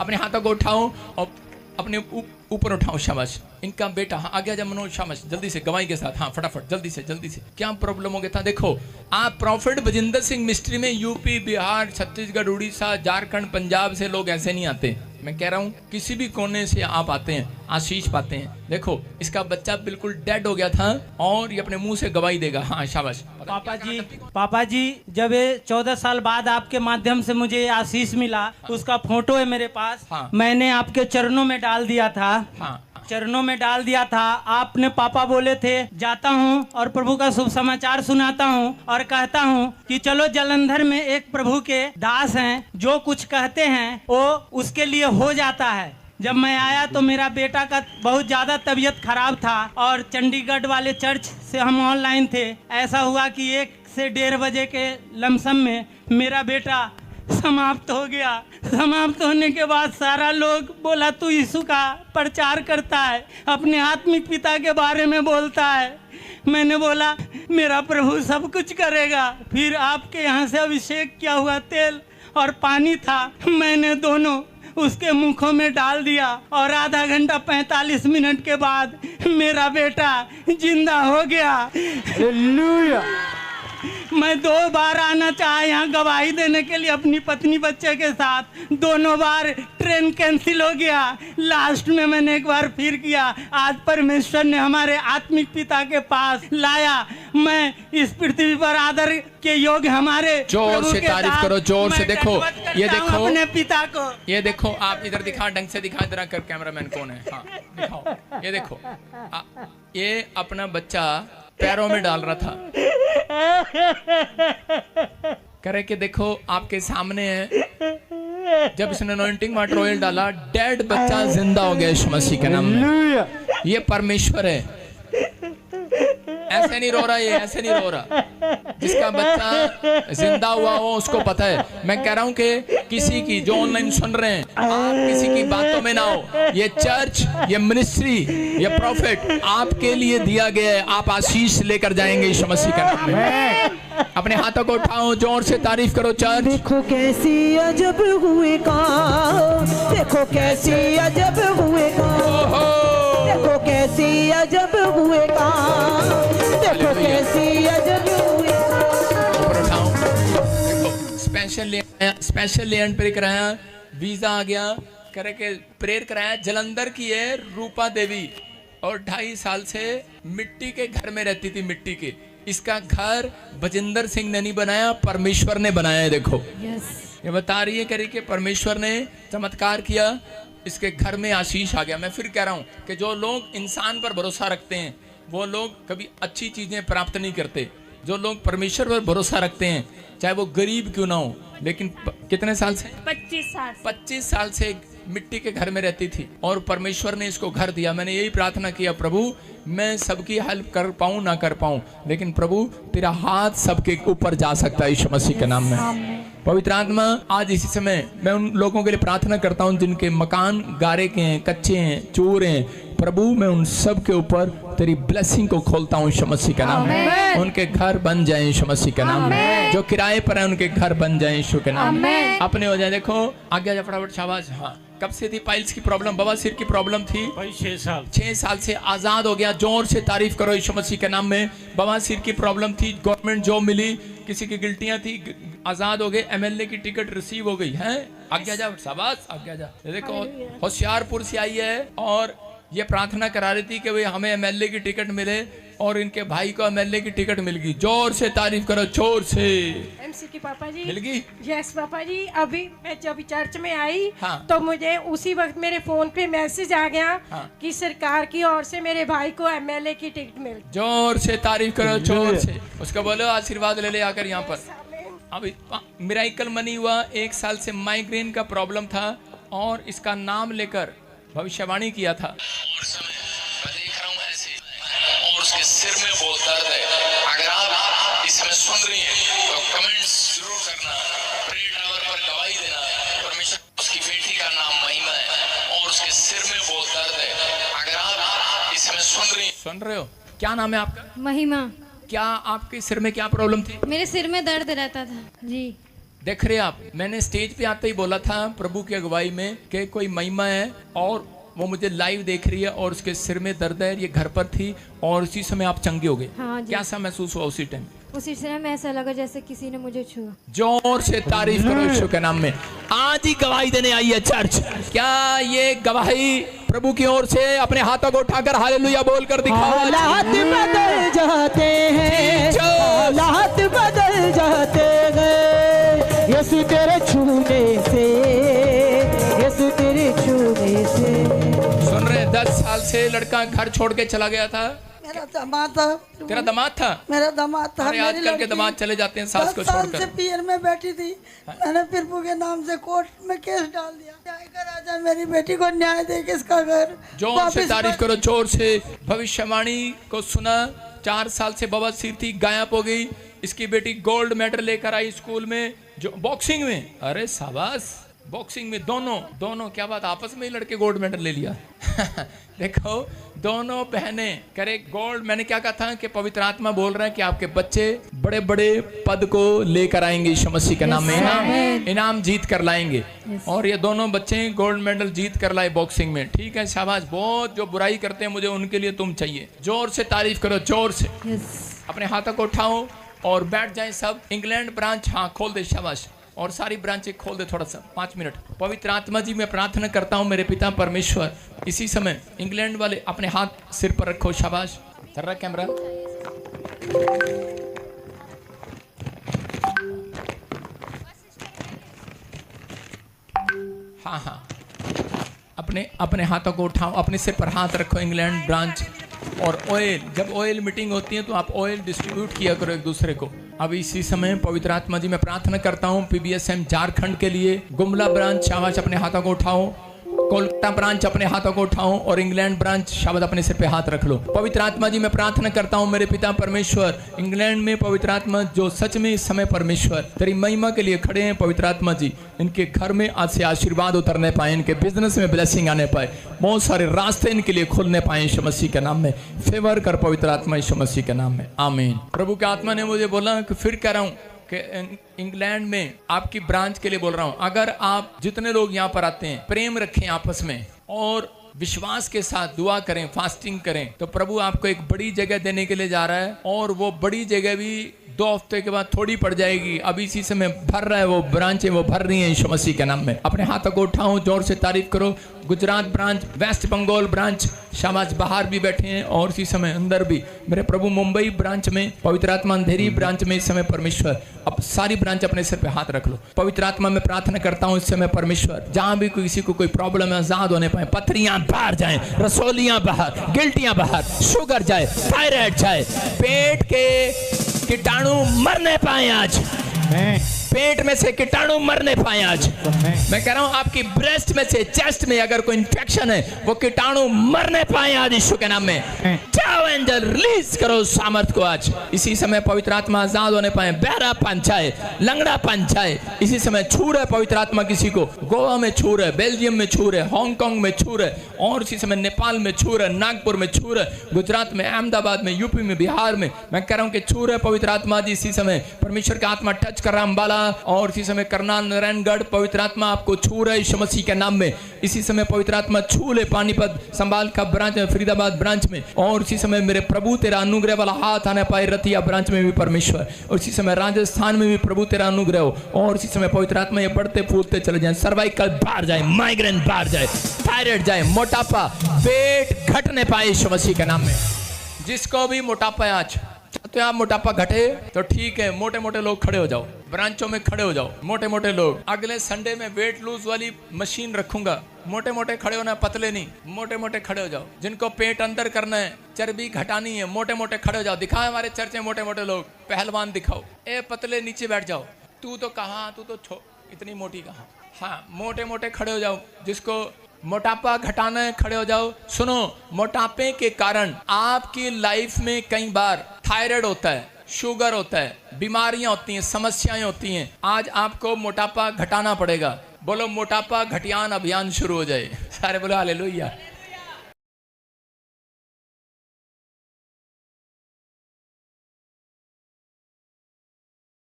अपने हाथों को उठाओ और अपने ऊपर उठाओ। शाबाश। इनका बेटा, हाँ आगे आजा मनोज, शाबाश, जल्दी से गवाही के साथ, हाँ फटाफट जल्दी से जल्दी से। क्या प्रॉब्लम हो गया था? देखो आप प्रॉफिट बजिंदर सिंह मिस्ट्री में यूपी, बिहार, छत्तीसगढ़, उड़ीसा, झारखंड, पंजाब से लोग ऐसे नहीं आते। मैं कह रहा हूँ किसी भी कोने से आप आते हैं, आशीष पाते हैं। देखो इसका बच्चा बिल्कुल डेड हो गया था और ये अपने मुंह से गवाही देगा। हाँ शाबाश। पापा जी जब ये 14 साल बाद आपके माध्यम से मुझे आशीष मिला, उसका फोटो है मेरे पास। हाँ। मैंने आपके चरणों में डाल दिया था। हाँ। चरणों में डाल दिया था। आपने पापा बोले थे जाता हूँ और प्रभु का शुभ समाचार सुनाता हूँ और कहता हूँ कि चलो जलंधर में एक प्रभु के दास हैं, जो कुछ कहते हैं वो उसके लिए हो जाता है। जब मैं आया तो मेरा बेटा का बहुत ज़्यादा तबीयत खराब था और चंडीगढ़ वाले चर्च से हम ऑनलाइन थे। ऐसा हुआ कि 1 से 1:30 बजे के लमसम में मेरा बेटा समाप्त हो गया। समाप्त होने के बाद सारा लोग बोला तू यीशु का प्रचार करता है, अपने आत्मिक पिता के बारे में बोलता है। मैंने बोला मेरा प्रभु सब कुछ करेगा। फिर आपके यहाँ से अभिषेक किया हुआ तेल और पानी था, मैंने दोनों उसके मुखों में डाल दिया और आधा घंटा 45 मिनट के बाद मेरा बेटा जिंदा हो गया। हालेलुया। मैं 2 बार आना चाहा यहाँ गवाही देने के लिए अपनी पत्नी बच्चे के साथ। दोनों बार ट्रेन कैंसिल हो गया। लास्ट में मैंने एक बार फिर किया। आज परमेश्वर ने हमारे आत्मिक पिता के पास लाया। मैं इस पृथ्वी पर आदर के योग्य हमारे जोर से तारीफ करो, जोर से। देखो ये देखो अपने पिता को, ये देखो आप इधर दिखा, ढंग से दिखा जरा कर, कैमरामैन कौन है? हाँ दिखाओ। ये देखो ये अपना बच्चा पैरों में डाल रहा था, करे कि देखो आपके सामने है। जब इसने अनॉइंटिंग वाटर ऑयल डाला, डेड बच्चा जिंदा हो गया यीशु मसीह के नाम में। ये परमेश्वर है। ऐसे नहीं रो रहा, ये ऐसे नहीं रो रहा। जिसका बच्चा जिंदा हुआ हो उसको पता है। मैं कह रहा हूँ कि किसी की जो ऑनलाइन सुन रहे हैं, आप किसी की बातों में ना हो। ये चर्च, ये मिनिस्ट्री, ये प्रॉफिट आपके लिए दिया गया है। आप आशीष लेकर जाएंगे यीशु मसीह के नाम में। अपने हाथों को उठाओ, जोर से तारीफ करो चर्च। देखो कैसी अजब हुए काम, देखो कैसी अजब हुए काम, देखो कैसी अजब हुए काम, देखो कैसी अजब हुए काम। ऊपर उठाओ। देखो स्पेशल लैंड प्रे कराया, वीजा आ गया, करे के प्रेयर कराया। जलंधर की है रूपा देवी और 2.5 साल से मिट्टी के घर में रहती थी, मिट्टी के। इसका घर बजिंदर सिंह ने नहीं बनाया, परमेश्वर ने बनाया है। देखो ये बता रही है करी के परमेश्वर ने चमत्कार किया, इसके घर में आशीष आ गया। मैं फिर कह रहा हूँ कि जो लोग इंसान पर भरोसा रखते हैं वो लोग कभी अच्छी चीजें प्राप्त नहीं करते। जो लोग परमेश्वर पर भरोसा रखते हैं, चाहे वो गरीब क्यों ना हो, लेकिन कितने साल से? 25 साल से मिट्टी के घर में रहती थी और परमेश्वर ने इसको घर दिया। मैंने यही प्रार्थना किया, प्रभु मैं सबकी हेल्प कर पाऊं ना कर पाऊं, लेकिन प्रभु तेरा हाथ सबके ऊपर जा सकता है यीशु मसीह के नाम में। पवित्र आत्मा आज इसी समय मैं उन लोगों के लिए प्रार्थना करता हूं जिनके मकान गारे के हैं, कच्चे हैं, चूर हैं। प्रभु मैं उन सब के ऊपर तेरी ब्लेसिंग को खोलता हूँ यीशु मसीह के नाम में। उनके घर बन जाए यीशु मसीह के नाम में। जो किराए पर है उनके घर बन जाए यीशु के नाम में। अपने हो जाए। देखो आगे जा फटाफट, शाबाश। हाँ कब से थी पाइल्स की प्रॉब्लम, बवासीर की प्रॉब्लम थी? 6 साल से आजाद हो गया। जोर से तारीफ करो यीशु मसीह के नाम में। बवासीर की प्रॉब्लम थी, गवर्नमेंट जॉब मिली, किसी की गिल्टियां थी, आजाद हो गए। एमएलए की टिकट रिसीव हो गई है। आगे जा, शाबाश आगे जा। देखो होशियारपुर से आई है और ये प्रार्थना करा रही थी कि भाई हमें एमएलए की टिकट मिले और इनके भाई को एमएलए की टिकट मिल गई। जोर से तारीफ करो, जोर से। एमसी की पापा जी मिल गई? यस पापा जी। अभी मैं जब चर्च में आई हाँ। तो मुझे उसी वक्त मेरे फोन पे मैसेज आ गया हाँ। कि सरकार की ओर से मेरे भाई को एमएलए की टिकट मिल गई। जोर से तारीफ करो, जोर से। उसको बोलो आशीर्वाद ले ले आकर यहाँ पर। अभी मिराइकल मनी हुआ। 1 साल से माइग्रेन का प्रॉब्लम था और इसका नाम लेकर भविष्यवाणी किया था। मैं देख रहा हूँ ऐसे और उसके सिर में बहुत दर्द है। अगर आप इसमें सुन रही हैं तो कमेंट्स जरूर करना, प्रे टावर पर गवाही देना। परमेश्वर, उसकी बेटी का नाम महिमा है और उसके सिर में बहुत दर्द है। अगर आप इसमें सुन रहे हो, क्या नाम है आपका? महिमा। क्या आपके सिर में क्या प्रॉब्लम थी? मेरे सिर में दर्द रहता था जी। देख रहे आप, मैंने स्टेज पे आते ही बोला था प्रभु की अगुवाई में कि कोई महिमा है और वो मुझे लाइव देख रही है और उसके सिर में दर्द है, ये घर पर थी और उसी समय आप चंगे हो गए। हाँ जी। क्या सा महसूस हुआ उसी टाइम? उसी समय में ऐसा लगा जैसे किसी ने मुझे छुआ। जोर से तारीफ करो यीशु के नाम में। आज ही गवाही देने आई है चर्च। क्या ये गवाही प्रभु की ओर से? अपने हाथों को उठाकर हालेलुया बोलकर दिखाओ। हालात बदल जाते हैं, हालात बदल जाते हैं यीशु तेरे छूने से, यीशु तेरे छूने से। सुन रहे, 10 साल से लड़का घर छोड़ के चला गया था। मेरा दामाद था। तेरा दामाद था? मेरा दामाद था। अरे आजकल के दामाद चले जाते हैं सास को छोड़कर। 10 साल से पीर में बैठी थी, मैंने प्रभु के नाम से कोर्ट में केस डाल दिया। न्याय का राजा मेरी बेटी को न्याय दे के इसका घर। जोर से तारीफ करो, जोर से। भविष्यवाणी को सुना, 4 साल से बवासीर थी, गायब हो गई। इसकी बेटी गोल्ड मेडल लेकर आई स्कूल में, जो बॉक्सिंग में। अरे शाबाश, बॉक्सिंग में दोनों क्या बात, आपस में ही लड़के गोल्ड मेडल ले लिया। देखो, दोनों बहनें करे गोल्ड। मैंने क्या कहा था कि पवित्र आत्मा बोल रहे हैं कि आपके बच्चे बड़े बड़े पद को लेकर आएंगे यीशु मसीह के नाम में, इनाम जीत कर लाएंगे। और ये दोनों बच्चे गोल्ड मेडल जीत कर लाए बॉक्सिंग में। ठीक है, शाबाश। बहुत जो बुराई करते हैं मुझे उनके लिए तुम चाहिए। जोर से तारीफ करो, जोर से। अपने हाथों को उठाओ और बैठ जाए सब। इंग्लैंड ब्रांच, हाँ खोल दे, शाबाश। और सारी ब्रांचें खोल दे थोड़ा सा, 5 मिनट। पवित्र आत्मा जी, मैं प्रार्थना करता हूँ मेरे पिता परमेश्वर, इसी समय इंग्लैंड वाले अपने हाथ सिर पर रखो, शाबाश। कर रहा कैमरा। हाँ, अपने हाथों को उठाओ, अपने सिर पर हाथ रखो। इंग्लैंड ब्रांच और ऑयल, जब ऑयल मीटिंग होती है तो आप ऑयल डिस्ट्रीब्यूट किया करो एक दूसरे को। अब इसी समय पवित्र आत्मा जी, मैं प्रार्थना करता हूँ PBSM झारखंड के लिए। गुमला ब्रांच, शाबाश, अपने हाथों को उठाओ। कोलकाता ब्रांच, अपने हाथों को उठाओ। और इंग्लैंड ब्रांच, शाबाश, अपने सिर पे हाथ रख लो। पवित्र आत्मा जी, मैं प्रार्थना करता हूँ मेरे पिता परमेश्वर, इंग्लैंड में पवित्र आत्मा जो सच में इस समय परमेश्वर तेरी महिमा के लिए खड़े हैं, पवित्र आत्मा जी, इनके घर में आज से आशीर्वाद उतरने पाए, इनके बिजनेस में ब्लेसिंग आने पाए, बहुत सारे रास्ते इनके लिए खुलने पाए यीशु मसीह के नाम में। फेवर कर पवित्र आत्मा यीशु मसीह के नाम में, आमीन। प्रभु के आत्मा ने मुझे बोला कि फिर कह रहा हूँ कि इंग्लैंड में आपकी ब्रांच के लिए बोल रहा हूं, अगर आप जितने लोग यहाँ पर आते हैं प्रेम रखें आपस में और विश्वास के साथ दुआ करें, फास्टिंग करें, तो प्रभु आपको एक बड़ी जगह देने के लिए जा रहा है। और वो बड़ी जगह भी 2 हफ्ते के बाद थोड़ी पड़ जाएगी। अभी इसी समय भर रहा है, वो ब्रांचें वो भर रही हैं यीशु मसीह के नाम में। अपने हाथों को उठाओ, जोर से तारीफ करो। गुजरात ब्रांच, वेस्ट बंगाल ब्रांच, शाबाश, बाहर भी बैठे हैं और इसी समय अंदर भी मेरे प्रभु। मुंबई ब्रांच में पवित्र आत्मा, अंधेरी ब्रांच में इस समय परमेश्वर, अब सारी ब्रांच अपने सिर पे हाथ रख लो। पवित्र आत्मा में प्रार्थना करता हूँ इस समय परमेश्वर, जहां भी किसी को कोई प्रॉब्लम है आजाद होने पाए। पथरियां बाहर जाए, रसोलियां बाहर, गिल्टियां बाहर, शुगर जाए, थायराइड जाए, पेट के कीटाणु मरने पाए आज, पेट में से कीटाणु मरने पाए आज। मैं कह रहा हूं आपकी ब्रेस्ट में से, चेस्ट में अगर कोई इंफेक्शन है, वो कीटाणु मरने पाए आज यीशु के नाम में। जाओ एंजल, रिलीज करो सामर्थ को आज। इसी समय पवित्र आत्मा आजाद होने पाए। बहरा पंचाए, लंगड़ा पंचाए, इसी समय छू रहे पवित्र आत्मा किसी को। गोवा में छू रहे, बेल्जियम में छू रहे, हांगकांग में छू रहे, और इसी समय नेपाल में छू रहे, नागपुर में छू रहे, गुजरात में, अहमदाबाद में, यूपी में, बिहार में। मैं कह रहा हूं कि छू रहे पवित्र आत्मा जी। इसी समय परमेश्वर का आत्मा टच कर रहा अंबाला और इसी समय करनाल, नारायणगढ़, पवित्र आत्मा आपको छू रहा है यीशु मसीह के नाम में। इसी समय पवित्र आत्मा छू ले पानीपत, संभाल का ब्रांच में, फरीदाबाद ब्रांच में। और इसी समय मेरे प्रभु तेरा अनुग्रह वाला हाथ आने पाए रतिया ब्रांच में भी परमेश्वर। और इसी समय राजस्थान में भी प्रभु तेरा अनुग्रह हो। और इसी समय पवित्र आत्मा ये बढ़ते फूलते चले जाए। सर्वाइकल बाहर जाए, माइग्रेन बाहर जाए, थायराइड जाए, मोटापा, पेट घटने पाए यीशु मसीह के नाम में। जिसको भी मोटापा है आज, तो आप मोटापा घटे तो ठीक है, मोटे मोटे लोग खड़े हो जाओ, ब्रांचों में खड़े हो जाओ, मोटे मोटे लोग। अगले संडे में वेट लूज वाली मशीन रखूंगा। मोटे मोटे खड़े होना, पतले नहीं, मोटे मोटे खड़े हो जाओ। जिनको पेट अंदर करना है, चर्बी घटानी है, मोटे मोटे खड़े हो जाओ। दिखाओ हमारे चर्च में मोटे मोटे लोग, पहलवान दिखाओ। ए पतले नीचे बैठ जाओ। तू तो कहाँ, तू तो इतनी मोटी कहाँ। हाँ, मोटे मोटे खड़े हो जाओ। जिसको मोटापा घटाना है खड़े हो जाओ। सुनो, मोटापे के कारण आपकी लाइफ में कई बार थायराइड होता है, शुगर होता है, बीमारियां होती हैं, समस्याएं होती हैं। आज आपको मोटापा घटाना पड़ेगा। बोलो मोटापा घटियान अभियान शुरू हो जाए। सारे बोलो हालेलुया।